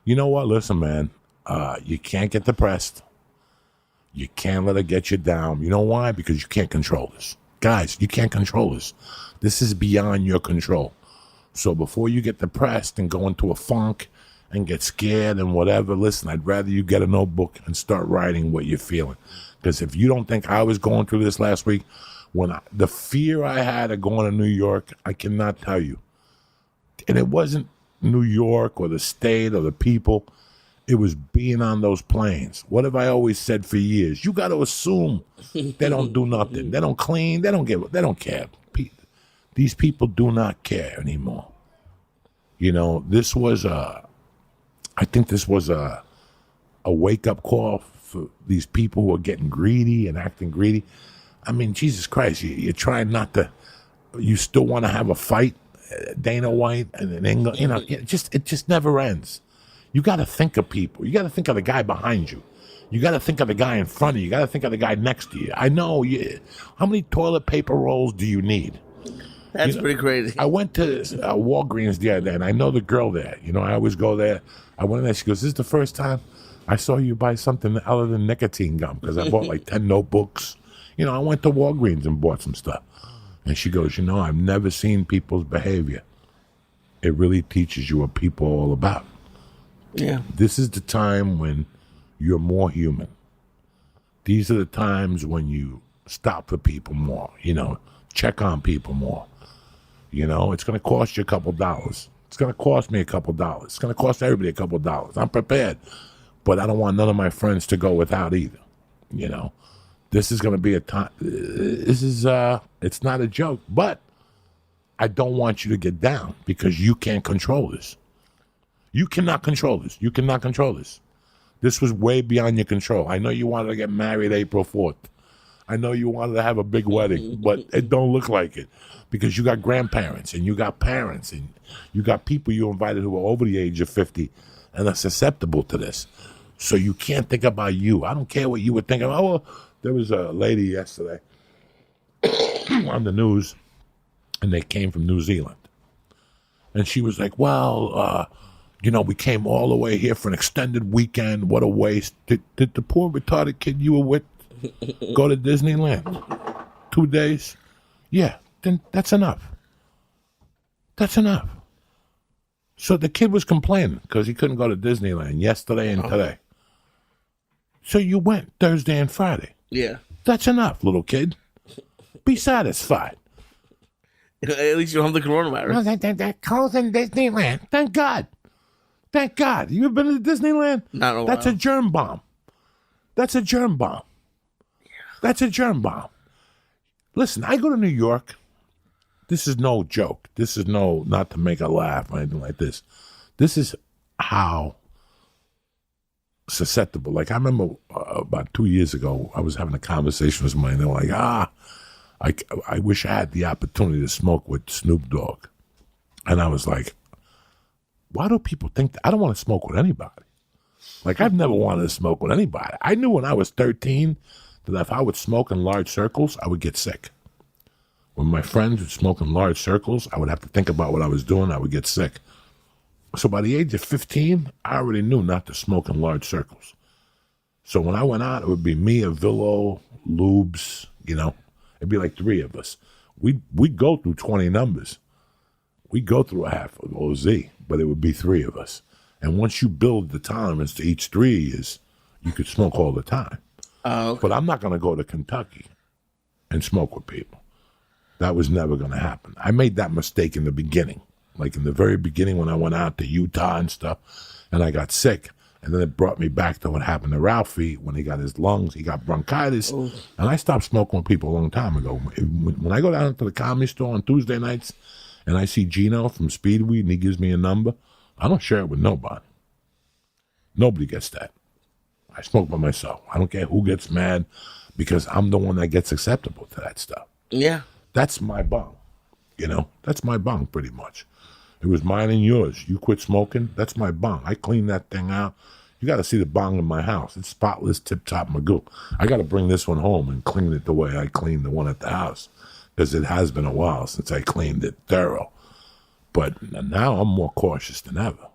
You know what? Listen, man, you can't get depressed. You can't let it get you down. You know why? Because you can't control this. Guys, you can't control this. This is beyond your control. So before you get depressed and go into a funk and get scared and whatever, listen, I'd rather you get a notebook and start writing what you're feeling. Because if you don't think I was going through this last week, the fear I had of going to New York, I cannot tell you. And it wasn't New York or the state or the people. It was being on those planes. What have I always said for years? You got to assume they don't do nothing. They don't clean. They don't care. These people do not care anymore. You know, I think this was a wake-up call for these people who are getting greedy and acting greedy. I mean, Jesus Christ, you're trying not to, you still want to have a fight, Dana White and England, you know, it just never ends. You got to think of people. You got to think of the guy behind you. You got to think of the guy in front of you. You got to think of the guy next to you. I know, how many toilet paper rolls do you need? That's pretty crazy. I went to Walgreens the other day, and I know the girl there. You know, I always go there. I went in there. She goes, "This is the first time I saw you buy something other than nicotine gum," because I bought like 10 notebooks. You know, I went to Walgreens and bought some stuff. And she goes, "You know, I've never seen people's behavior. It really teaches you what people are all about." Yeah. This is the time when you're more human. These are the times when you stop for people more, you know, check on people more. You know, it's going to cost you a couple dollars. It's going to cost me a couple dollars. It's going to cost everybody a couple dollars. I'm prepared. But I don't want none of my friends to go without either. You know, this is going to be a time. It's not a joke, but I don't want you to get down because you can't control this. You cannot control this. You cannot control this. This was way beyond your control. I know you wanted to get married April 4th. I know you wanted to have a big wedding, but it don't look like it because you got grandparents and you got parents and you got people you invited who are over the age of 50 and are susceptible to this. So you can't think about you. I don't care what you would think of. Oh, well, there was a lady yesterday on the news and they came from New Zealand. And she was like, well, you know, we came all the way here for an extended weekend. What a waste. Did the poor retarded kid you were with go to Disneyland 2 days? Yeah, then that's enough. That's enough. So the kid was complaining because he couldn't go to Disneyland yesterday and today. So you went Thursday and Friday. Yeah. That's enough, little kid. Be satisfied. At least you don't have the coronavirus. No, that calls in Disneyland. Thank God. Thank God. You ever been to Disneyland? Not in a That's while. a germ bomb. That's a germ bomb. That's a germ bomb. Listen, I go to New York. This is no joke. This is not to make a laugh or anything like this. This is how susceptible. Like I remember about 2 years ago, I was having a conversation with somebody and they were like, I wish I had the opportunity to smoke with Snoop Dogg. And I was like, why do people think that? I don't want to smoke with anybody. Like, I've never wanted to smoke with anybody. I knew when I was 13 that if I would smoke in large circles, I would get sick. When my friends would smoke in large circles, I would have to think about what I was doing. I would get sick. So by the age of 15, I already knew not to smoke in large circles. So when I went out, it would be me, Avillo, Lubes, you know. It'd be like 3 of us. We'd go through 20 numbers. We'd go through a half of OZ, but it would be 3 of us. And once you build the tolerance to each 3 is you could smoke all the time. Okay. But I'm not going to go to Kentucky and smoke with people. That was never going to happen. I made that mistake in the beginning. Like in the very beginning when I went out to Utah and stuff, and I got sick. And then it brought me back to what happened to Ralphie when he got his lungs. He got bronchitis. Ooh. And I stopped smoking with people a long time ago. When I go down to the Comedy Store on Tuesday nights and I see Gino from Speedweed and he gives me a number, I don't share it with nobody. Nobody gets that. I smoke by myself. I don't care who gets mad because I'm the one that gets acceptable to that stuff. Yeah. That's my bong. You know, that's my bong pretty much. It was mine and yours. You quit smoking. That's my bong. I cleaned that thing out. You got to see the bong in my house. It's spotless, tip-top magoo. I got to bring this one home and clean it the way I cleaned the one at the house because it has been a while since I cleaned it thorough. But now I'm more cautious than ever.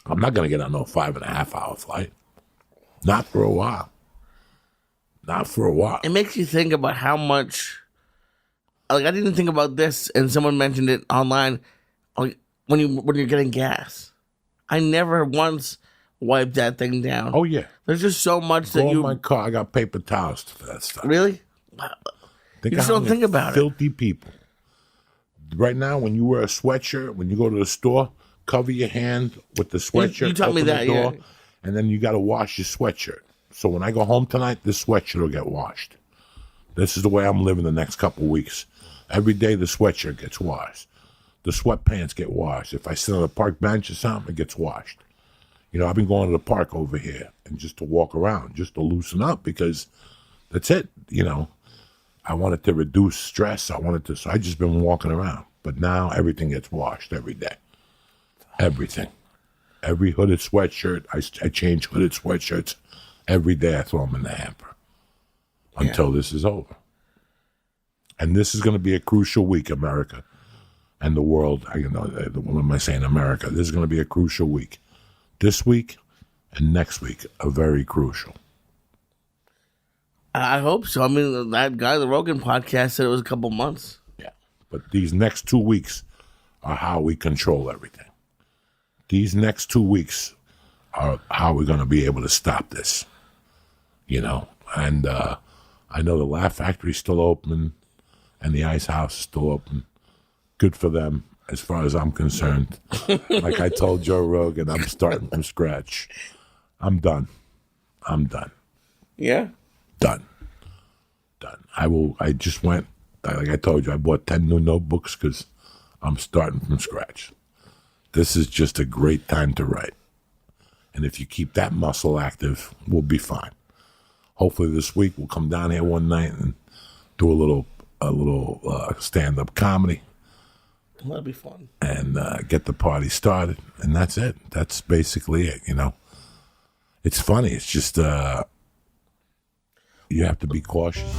I'm not going to get on no 5.5-hour flight. Not for a while. Not for a while. It makes you think about how much. Like, I didn't think about this, and someone mentioned it online. Like, when you're getting gas, I never once wiped that thing down. Oh, yeah. There's just so much Go that in my car. I got paper towels for that stuff. really. You just don't think about it. Filthy people. Right now, when you wear a sweatshirt, when you go to the store, cover your hand with the sweatshirt. You taught me open the that, door, yeah. And then you got to wash your sweatshirt. So when I go home tonight, this sweatshirt will get washed. This is the way I'm living the next couple of weeks. Every day the sweatshirt gets washed. The sweatpants get washed. If I sit on a park bench or something, it gets washed. You know, I've been going to the park over here and just to walk around, just to loosen up because that's it. You know, I wanted to reduce stress. So I just been walking around. But now everything gets washed every day. Everything. Every hooded sweatshirt, I change hooded sweatshirts every day. I throw them in the hamper until this is over. And this is going to be a crucial week, America and the world. What am I saying, America? This is going to be a crucial week. This week and next week are very crucial. I hope so. I mean, that guy, the Rogan podcast, said it was a couple months. Yeah. But these next 2 weeks are how we control everything. These next 2 weeks are how we're going to be able to stop this. You know, and I know the Laugh Factory is still open and the Ice House is still open. Good for them as far as I'm concerned. Like I told Joe Rogan, I'm starting from scratch. I'm done. Yeah. Done. I just went, like I told you, I bought 10 new notebooks because I'm starting from scratch. This is just a great time to write. And if you keep that muscle active, we'll be fine. Hopefully this week we'll come down here one night and do a little stand-up comedy. That'll be fun. And get the party started. And that's it. That's basically it, you know. It's funny. It's just you have to be cautious.